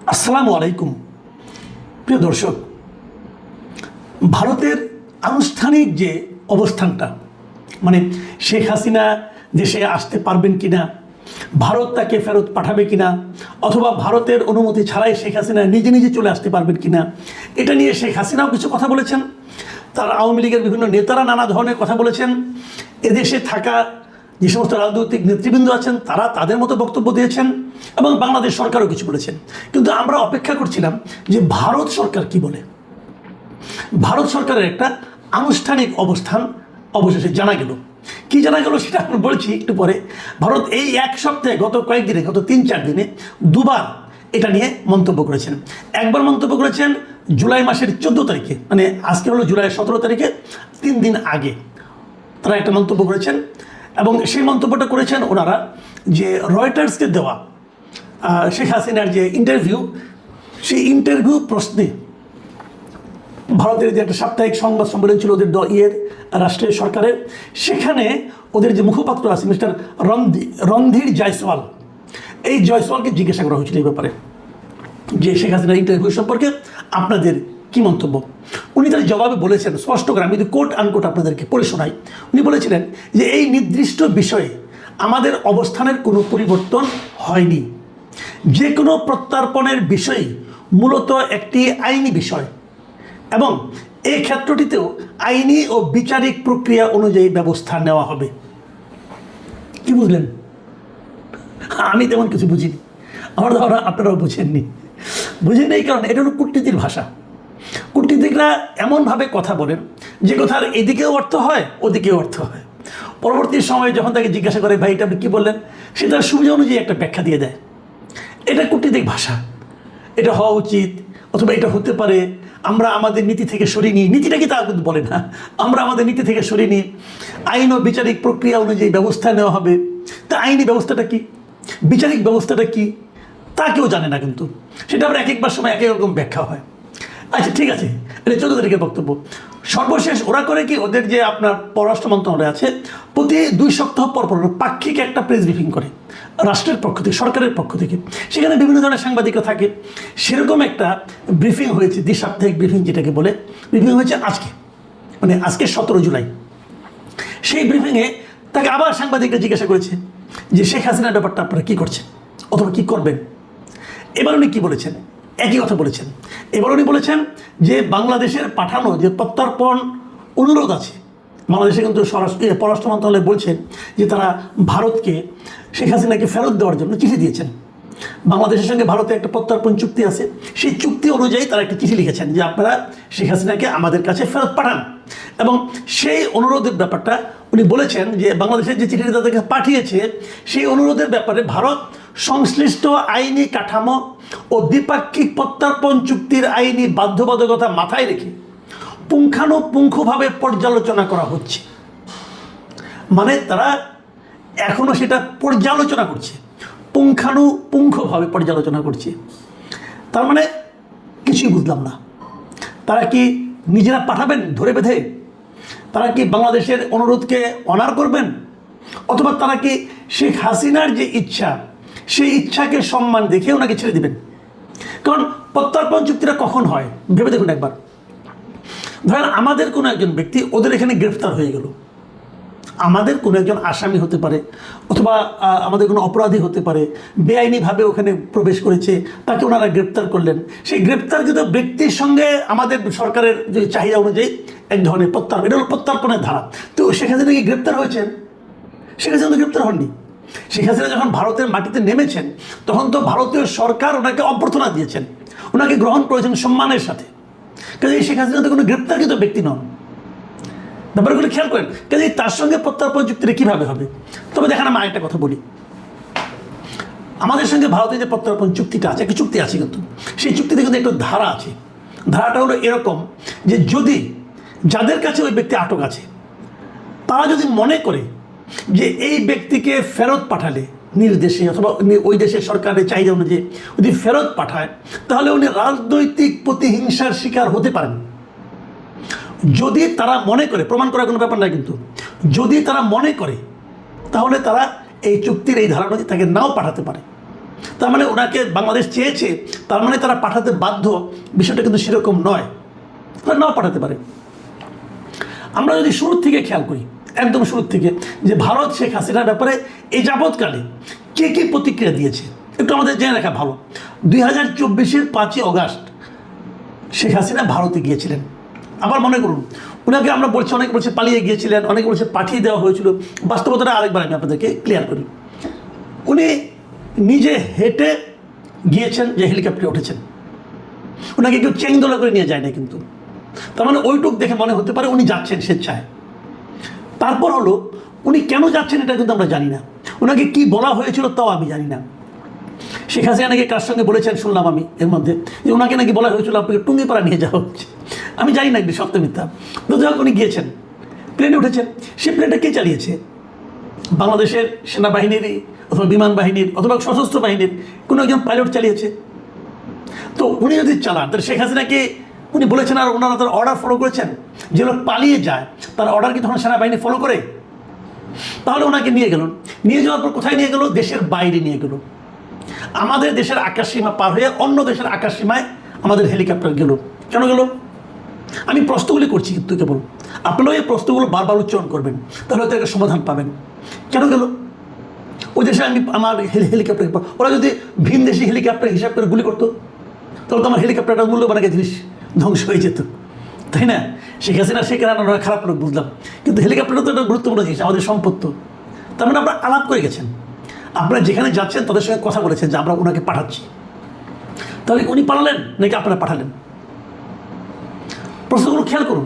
আসসালামু আলাইকুম প্রিয় দর্শক, ভারতের আনুষ্ঠানিক যে অবস্থানটা, মানে শেখ হাসিনা দেশে আসতে পারবেন কিনা, ভারত তাকে ফেরত পাঠাবে কিনা, অথবা ভারতের অনুমতি ছাড়াই শেখ হাসিনা নিজে নিজে চলে আসতে পারবেন কিনা, এটা নিয়ে শেখ হাসিনাও কিছু কথা বলেছেন। তার আওয়ামী লীগের বিভিন্ন নেতারা নানা ধরনের কথা বলেছেন। এদেশে থাকা যে সমস্ত রাজনৈতিক নেতৃবৃন্দ আছেন তারা তাদের মতো বক্তব্য দিয়েছেন এবং বাংলাদেশ সরকারও কিছু বলেছেন। কিন্তু আমরা অপেক্ষা করছিলাম যে ভারত সরকার কি বলে। ভারত সরকারের একটা আনুষ্ঠানিক অবস্থান অবশেষে জানা গেল। কি জানা গেল সেটা আমি বলছি একটু পরে। ভারত এই এক সপ্তাহে, গত কয়েকদিনে, গত 3-4 দিনে দুবার এটা নিয়ে মন্তব্য করেছেন। একবার মন্তব্য করেছেন জুলাই মাসের 14 তারিখে, মানে আজকে হলো জুলাই 17 তারিখে, 3 দিন আগে তারা একটা মন্তব্য করেছেন। এবং সেই মন্তব্যটা করেছেন ওনারা যে রয়টার্সকে দেওয়া শেখ হাসিনার যে ইন্টারভিউ, সেই ইন্টারভিউ প্রশ্নে ভারতের যে একটা সাপ্তাহিক সংবাদ সম্মেলন ছিল ওদের রাষ্ট্রীয় সরকারের, সেখানে ওদের যে মুখপাত্র আছে মিস্টার রণধীর জয়সওয়াল, এই জয়সওয়ালকে জিজ্ঞাসা করা হয়েছিল এই ব্যাপারে যে শেখ হাসিনার ইন্টারভিউ সম্পর্কে আপনাদের কি মন্তব্য। উনি তার জবাবে বলেছেন স্পষ্ট করে, আমি যদি কোট আনকোট আপনাদেরকে পড়ে শোনাই। উনি বলেছিলেন যে এই নির্দিষ্ট বিষয়ে আমাদের অবস্থানের কোনো পরিবর্তন হয়নি। যে কোনো প্রত্যর্পণের বিষয় মূলত একটি আইনি বিষয় এবং এই ক্ষেত্রটিতেও আইনি ও বিচারিক প্রক্রিয়া অনুযায়ী ব্যবস্থা নেওয়া হবে। কি বুঝলেন? আমি তেমন কিছু বুঝিনি, আমার ধারণা আপনারাও বুঝেননি। বুঝেন এই কারণে এটা হলো কূটনীতির ভাষা। কূটনীতিকরা এমনভাবে কথা বলেন যে কথার এদিকেও অর্থ হয় ওদিকেও অর্থ হয়। পরবর্তী সময়ে যখন তাকে জিজ্ঞাসা করে ভাই এটা আপনি কী বললেন, সে তার সুবিধা অনুযায়ী একটা ব্যাখ্যা দিয়ে দেয়। এটা কূটনীতিক ভাষা। এটা হওয়া উচিত অথবা এটা হতে পারে, আমরা আমাদের নীতি থেকে সরিয়ে নীতিটা কি তা কিন্তু বলে না, আমরা আমাদের নীতি থেকে সরিয়ে আইন ও বিচারিক প্রক্রিয়া অনুযায়ী ব্যবস্থা নেওয়া হবে। তা আইনি ব্যবস্থাটা কি, বিচারিক ব্যবস্থাটা কি, তা কেউ জানে না, কিন্তু সেটা আবার এক একবার সময় এক এক রকম ব্যাখ্যা হয়। আচ্ছা ঠিক আছে, এটা 14 তারিখের বক্তব্য। সর্বশেষ ওরা করে কি, ওদের যে আপনার পররাষ্ট্র মন্ত্রণালয় আছে প্রতি 2 সপ্তাহ পর পর পাক্ষিক একটা প্রেস ব্রিফিং করে রাষ্ট্রের পক্ষ থেকে, সরকারের পক্ষ থেকে। সেখানে বিভিন্ন ধরনের সাংবাদিকরা থাকে। সেরকম একটা ব্রিফিং হয়েছে, দ্বিসাপ্তাহিক ব্রিফিং যেটাকে বলে, ব্রিফিং হয়েছে আজকে, মানে আজকে 17 জুলাই। সেই ব্রিফিংয়ে তাকে আবার সাংবাদিকরা জিজ্ঞাসা করেছে যে শেখ হাসিনার ব্যাপারটা আপনারা কী করছেন অথবা কী করবেন। এবার উনি কী বলেছেন? একই কথা বলেছেন। এবার উনি বলেছেন যে বাংলাদেশের পাঠানো যে প্রত্যর্পণ অনুরোধ আছে, বাংলাদেশে কিন্তু পররাষ্ট্র মন্ত্রণালয় বলছেন যে তারা ভারতকে শেখ হাসিনাকে ফেরত দেওয়ার জন্য চিঠি দিয়েছেন। বাংলাদেশের সঙ্গে ভারতের একটা প্রত্যর্পণ চুক্তি আছে, সেই চুক্তি অনুযায়ী তারা একটা চিঠি লিখেছেন যে আপনারা শেখ হাসিনাকে আমাদের কাছে ফেরত পাঠান। এবং সেই অনুরোধের ব্যাপারটা উনি বলেছেন যে বাংলাদেশের যে চিঠিটা তাদেরকে পাঠিয়েছে সেই অনুরোধের ব্যাপারে ভারত সংশ্লিষ্ট আইনি কাঠামো ও দ্বিপাক্ষিক প্রত্যর্পণ চুক্তির আইনি বাধ্যবাধকতা মাথায় রেখে পুঙ্খানুপুঙ্খভাবে পর্যালোচনা করা হচ্ছে। মানে তারা এখনও সেটা পর্যালোচনা করছে, পুঙ্খানুপুঙ্খভাবে পর্যালোচনা করছে। তার মানে কিছুই বুঝলাম না। তারা কি নিজেরা পাঠাবেন ধরে বেঁধে? তারা কি বাংলাদেশের অনুরোধকে অনার করবেন? অথবা তারা কি শেখ হাসিনার যে ইচ্ছা সেই ইচ্ছাকে সম্মান দেখে ওনাকে ছেড়ে দিবেন? কারণ প্রত্যর্পণ চুক্তিটা কখন হয় ভেবে দেখুন একবার। ধরেন আমাদের কোনো একজন ব্যক্তি ওদের এখানে গ্রেফতার হয়ে গেল, আমাদের কোনো একজন আসামি হতে পারে অথবা আমাদের কোনো অপরাধী হতে পারে, বেআইনিভাবে ওখানে প্রবেশ করেছে, তাকে ওনারা গ্রেপ্তার করলেন। সেই গ্রেপ্তারকৃত ব্যক্তির সঙ্গে আমাদের সরকারের যে চাহিদা অনুযায়ী এক ধরনের প্রত্যর্পণ, এটা হলো প্রত্যর্পণের ধারা। তো শেখ হাসিনা কি গ্রেপ্তার হয়েছেন? শেখ হাসিনা তো গ্রেপ্তার হননি। শেখ হাসিনা যখন ভারতের মাটিতে নেমেছেন তখন তো ভারতীয় সরকার ওনাকে অভ্যর্থনা দিয়েছেন, ওনাকে গ্রহণ করেছেন সম্মানের সাথে। কাজে শেখ হাসিনা তো কোনো গ্রেপ্তারকৃত ব্যক্তি নন। ব্যাপারগুলো খেয়াল করেন। কাজে তার সঙ্গে প্রত্যর্পণ চুক্তিটা কীভাবে হবে? তবে দেখেন আমি আরেকটা কথা বলি, আমাদের সঙ্গে ভারতের যে প্রত্যর্পণ চুক্তিটা আছে, একটা চুক্তি আছে, কিন্তু সেই চুক্তিতে কিন্তু একটা ধারা আছে। ধারাটা হলো এরকম যে যদি যাদের কাছে ওই ব্যক্তি আটক আছে তারা যদি মনে করে যে এই ব্যক্তিকে ফেরত পাঠালে নিজ দেশে অথবা ওই দেশের সরকারের চাহিদা অনুযায়ী যদি ফেরত পাঠায় তাহলে উনি রাজনৈতিক প্রতিহিংসার শিকার হতে পারেন। যদি তারা মনে করে, প্রমাণ করার কোনো ব্যাপার না, কিন্তু যদি তারা মনে করে তাহলে তারা এই চুক্তির এই ধারা অনুযায়ী তাকে নাও পাঠাতে পারে। তার মানে ওনাকে বাংলাদেশ চেয়েছে, তার মানে তারা পাঠাতে বাধ্য, বিষয়টা কিন্তু সেরকম নয়, তারা নাও পাঠাতে পারে। আমরা যদি শুরুর থেকে খেয়াল করি, একদম শুরুর থেকে, যে ভারত শেখ হাসিনার ব্যাপারে এই যাবৎকালে কে কী প্রতিক্রিয়া দিয়েছে একটু আমাদের জেনে রাখা ভালো। 2024-এর 5ই অগাস্ট শেখ হাসিনা ভারতে গিয়েছিলেন। আবার মনে করুন, ওনাকে আমরা বলছি, অনেকে বলছে পালিয়ে গিয়েছিলেন, অনেকে বলছে পাঠিয়ে দেওয়া হয়েছিল। বাস্তবতাটা আরেকবার আমি আপনাদেরকে ক্লিয়ার করি। উনি নিজে হেঁটে গিয়েছেন, যে হেলিকপ্টারে উঠেছেন, ওনাকে কেউ চেংদোলা করে নিয়ে যায় না কিন্তু। তার মানে ওইটুক দেখে মনে হতে পারে উনি যাচ্ছেন স্বেচ্ছায়। তারপর হলো উনি কেন যাচ্ছেন এটা কিন্তু আমরা জানি না, ওনাকে কি বলা হয়েছিল তাও আমি জানি না। শেখ হাসিনা নাকি কার সঙ্গে বলেছেন শুনলাম আমি এর মধ্যে, যে ওনাকে নাকি বলা হয়েছিল আপনাকে টুঙ্গিপাড়া নিয়ে যাওয়া হচ্ছে। আমি জানি না একটি সত্য মিথ্যা, তো যাই হোক উনি গিয়েছেন, প্লেনে উঠেছেন। সে প্লেনটা কে চালিয়েছে? বাংলাদেশের সেনাবাহিনীরই অথবা বিমান বাহিনীর অথবা সশস্ত্র বাহিনীর কোনো একজন পাইলট চালিয়েছে। তো উনি যদি চালান, তাহলে শেখ হাসিনাকে উনি বলেছেন আর ওনারা তার অর্ডার ফলো করেছেন। যে লোক পালিয়ে যায় তার অর্ডার কি তখন সেনাবাহিনী ফলো করে? তাহলে ওনাকে নিয়ে গেল, নিয়ে যাওয়ার পর কোথায় নিয়ে গেল? দেশের বাইরে নিয়ে গেল। আমাদের দেশের আকাশসীমা পার হয়ে অন্য দেশের আকাশসীমায় আমাদের হেলিকপ্টার গেল। কেন গেল? আমি প্রশ্নগুলি করছি কিন্তু কেবল, আপনারাও এই প্রশ্নগুলো বারবার উচ্চারণ করবেন, তাহলে হয়তো একটা সমাধান পাবেন। কেন গেল ওই দেশে? আমি আমার হেলিকপ্টার, ওরা যদি ভিন দেশি হেলিকপ্টার হিসাব করে গুলি করতো, তাহলে তো আমার হেলিকপ্টারটা মূল্যবান একটা জিনিস ধ্বংস হয়ে যেত, তাই না? শেখ হাসিনা সে কেন ওরা খারাপ লোক বুঝলাম, কিন্তু হেলিকপ্টারটা তো একটা গুরুত্বপূর্ণ জিনিস, আমাদের সম্পত্তি। তার মানে আপনারা আলাপ করে গেছেন, আপনারা যেখানে যাচ্ছেন তাদের সঙ্গে কথা বলেছেন যে আমরা ওনাকে পাঠাচ্ছি। তাহলে উনি পাঠালেন নাকি আপনারা পাঠালেন? প্রশ্নগুলো খেয়াল করুন।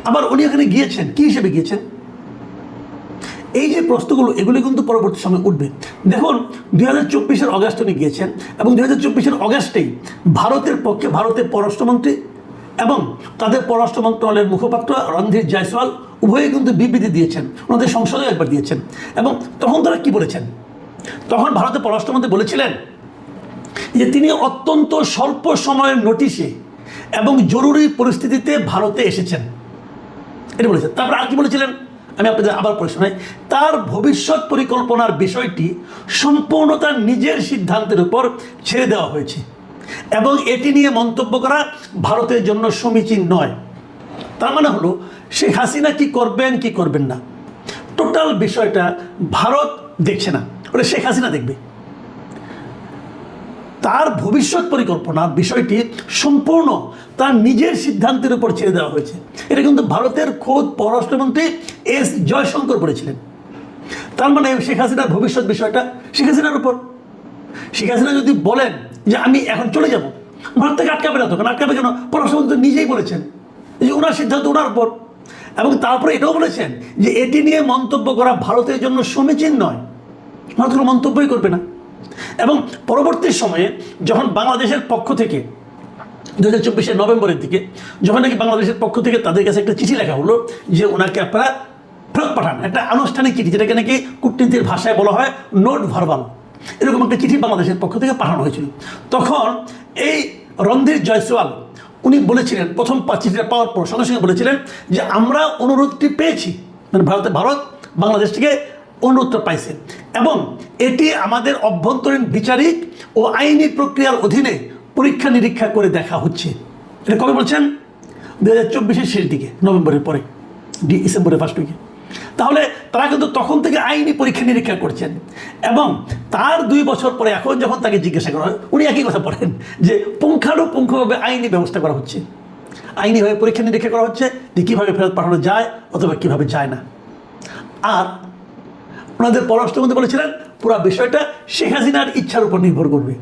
আবার উনি এখানে গিয়েছেন কী হিসেবে গিয়েছেন? এই যে প্রশ্নগুলো, এগুলি কিন্তু পরবর্তী সময় উঠবে। দেখুন, 2024-এর অগাস্ট উনি গিয়েছেন, এবং 2024-এর অগাস্টেই ভারতের পক্ষে ভারতের পররাষ্ট্রমন্ত্রী এবং তাদের পররাষ্ট্র মন্ত্রণালয়ের মুখপাত্র রণধীর জয়সওয়াল উভয়ে কিন্তু বিবৃতি দিয়েছেন, ওনাদের সংসদেও একবার দিয়েছেন। এবং তখন তারা কি বলেছেন? তখন ভারতের পররাষ্ট্রমন্ত্রী বলেছিলেন যে তিনি অত্যন্ত স্বল্প সময়ের নোটিশে এবং জরুরি পরিস্থিতিতে ভারতে এসেছেন, এটা বলেছেন। তারপর আর কি বলেছিলেন আমি আপনাদের আবার পড়ে শোনাই। তার ভবিষ্যৎ পরিকল্পনার বিষয়টি সম্পূর্ণ তার নিজের সিদ্ধান্তের উপর ছেড়ে দেওয়া হয়েছে এবং এটি নিয়ে মন্তব্য করা ভারতের জন্য সমীচীন নয়। তার মানে হলো শেখ হাসিনা কি করবেন কি করবেন না, টোটাল বিষয়টা ভারত দেখছে না, ওটা শেখ হাসিনা দেখবে। তার ভবিষ্যৎ পরিকল্পনার বিষয়টি সম্পূর্ণ তার নিজের সিদ্ধান্তের উপর ছেড়ে দেওয়া হয়েছে। এটা কিন্তু ভারতের খোদ পররাষ্ট্রমন্ত্রী এস জয়শঙ্কর বলেছিলেন। তার মানে শেখ হাসিনার ভবিষ্যৎ বিষয়টা শেখ হাসিনার উপর। শেখ হাসিনা যদি বলেন যে আমি এখন চলে যাব, ভারত থেকে আটকাবে না, তখন আটকাবে কেন? পররাষ্ট্রমন্ত্রী নিজেই বলেছেন যে ওনার সিদ্ধান্ত ওনার উপর। এবং তারপরে এটাও বলেছেন যে এটি নিয়ে মন্তব্য করা ভারতের জন্য সমীচীন নয়, ভারত কোনো মন্তব্যই করবে না। এবং পরবর্তী সময়ে যখন বাংলাদেশের পক্ষ থেকে 2024-এর নভেম্বরের দিকে যখন নাকি বাংলাদেশের পক্ষ থেকে তাদের কাছে একটা চিঠি লেখা হলো যে ওনাকে আপনারা ফেরত পাঠান, একটা আনুষ্ঠানিক চিঠি, যেটাকে নাকি কূটনীতির ভাষায় বলা হয় নোট ভার্বাল, এরকম একটা চিঠি বাংলাদেশের পক্ষ থেকে পাঠানো হয়েছিল। তখন এই রণধীর জয়সওয়াল উনি বলেছিলেন, প্রথম চিঠিটা পাওয়ার পর সঙ্গে সঙ্গে বলেছিলেন যে আমরা অনুরোধটি পেয়েছি, মানে ভারত বাংলাদেশ থেকে অনুরোধটা পাইছে এবং এটি আমাদের অভ্যন্তরীণ বিচারিক ও আইনি প্রক্রিয়ার অধীনে পরীক্ষা নিরীক্ষা করে দেখা হচ্ছে। এটা কবে বলছেন? 2024-এর শেষ দিকে, নভেম্বরের পরে, ডিসেম্বরের ফার্স্ট উইকে। তাহলে তারা কিন্তু তখন থেকে আইনি পরীক্ষা নিরীক্ষা করছেন এবং তার 2 বছর পরে এখন যখন তাকে জিজ্ঞাসা করা হয়, উনি একই কথা বলেন যে পুঙ্খানুপুঙ্খভাবে আইনি ব্যবস্থা করা হচ্ছে, আইনিভাবে পরীক্ষা নিরীক্ষা করা হচ্ছে যে কীভাবে ফেরত পাঠানো যায় অথবা কীভাবে যায় না। আর ওনাদের পররাষ্ট্রমন্ত্রী বলেছিলেন পুরো বিষয়টা শেখ হাসিনার ইচ্ছার উপর নির্ভর করবে।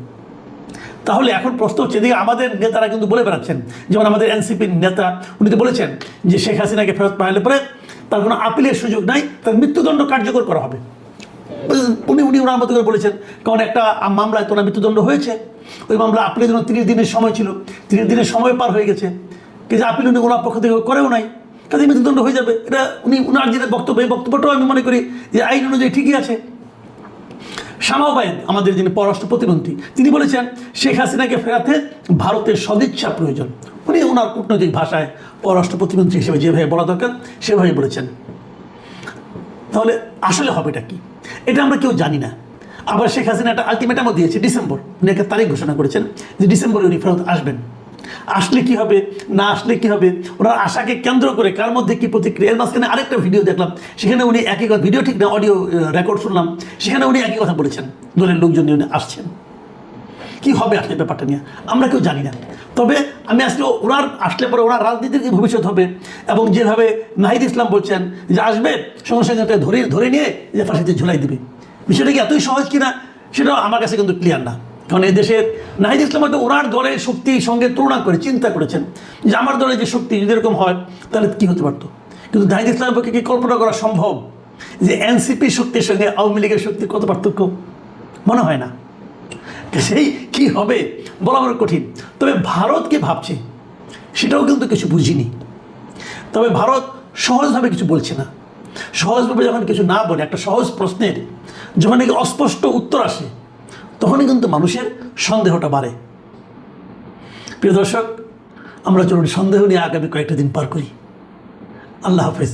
তাহলে এখন প্রশ্ন হচ্ছে, এদিকে আমাদের নেতারা কিন্তু বলে বেড়াচ্ছেন, যেমন আমাদের এনসিপির নেতা উনি তো বলেছেন যে শেখ হাসিনাকে ফেরত পাঠালে পরে তার কোনো আপিলের সুযোগ নাই, তার মৃত্যুদণ্ড কার্যকর করা হবে। উনি ওনার মতো করে বলেছেন, কারণ একটা মামলায় তো ওনার মৃত্যুদণ্ড হয়েছে, ওই মামলা আপিলের জন্য 30 দিনের সময় ছিল, 30 দিনের সময় পার হয়ে গেছে, কিন্তু আপিল উনি ওনার পক্ষ থেকে করেও নাই, কাজে মৃত্যুদণ্ড হয়ে যাবে। এটা ওনার যেটা বক্তব্য, এই বক্তব্যটাও আমি মনে করি যে আইন অনুযায়ী ঠিকই আছে। শামা ওবায়েদ আমাদের যিনি পররাষ্ট্র প্রতিমন্ত্রী, তিনি বলেছেন শেখ হাসিনাকে ফেরাতে ভারতের সদিচ্ছা প্রয়োজন। উনি ওনার কূটনৈতিক ভাষায় পররাষ্ট্র প্রতিমন্ত্রী হিসেবে যেভাবে বলা দরকার সেভাবে বলেছেন। তাহলে আসলে হবেটা কি, এটা আমরা কেউ জানি না। আবার শেখ হাসিনা একটা আলটিমেটামও দিয়েছে ডিসেম্বর, উনি একটা তারিখ ঘোষণা করেছেন যে ডিসেম্বরে উনি ফেরত আসবেন। আসলে কি হবে, না আসলে কি হবে, ওনার আশাকে কেন্দ্র করে কার মধ্যে কি প্রতিক্রিয়া। এর মাঝখানে আরেকটা ভিডিও দেখলাম, সেখানে উনি একই কথা, ভিডিও ঠিক না অডিও রেকর্ড শুনলাম, সেখানে উনি একই কথা বলেছেন, দলের লোকজন নিয়ে উনি আসছেন। কি হবে আসলে ব্যাপারটা নিয়ে আমরা কেউ জানি না। তবে আমি আসলে ওনার আসলে পরে ওনার রাজনীতির কি ভবিষ্যৎ হবে, এবং যেভাবে নাহিদ ইসলাম বলছেন যে আসবে সঙ্গে সঙ্গে ধরে নিয়ে যে ফাঁসিতে ঝুলাই দেবে, বিষয়টা কি এতই সহজ কিনা সেটাও আমার কাছে কিন্তু ক্লিয়ার না। কারণ এই দেশের নাহিদ ইসলাম হয়তো ওনার দলের শক্তির সঙ্গে তুলনা করে চিন্তা করেছেন যে আমার দলের যে শক্তি যদি এরকম হয় তাহলে কী হতে পারতো। কিন্তু নাহিদ ইসলামের পক্ষে কি কল্পনা করা সম্ভব যে এনসিপি শক্তির সঙ্গে আওয়ামী লীগের শক্তির কত পার্থক্য? মনে হয় না। সেই কী হবে বলা বড় কঠিন। তবে ভারত কি ভাবছে সেটাও কিন্তু কিছু বুঝিনি। তবে ভারত সহজভাবে কিছু বলছে না। সহজভাবে যখন কিছু না বলে, একটা সহজ প্রশ্নের যখন নাকি অস্পষ্ট উত্তর আসে, তখনই কিন্তু মানুষের সন্দেহটা বাড়ে। প্রিয় দর্শক, আমরা চলুন সন্দেহ নিয়ে আগামী কয়েকটা দিন পার করি। আল্লাহ হাফেজ।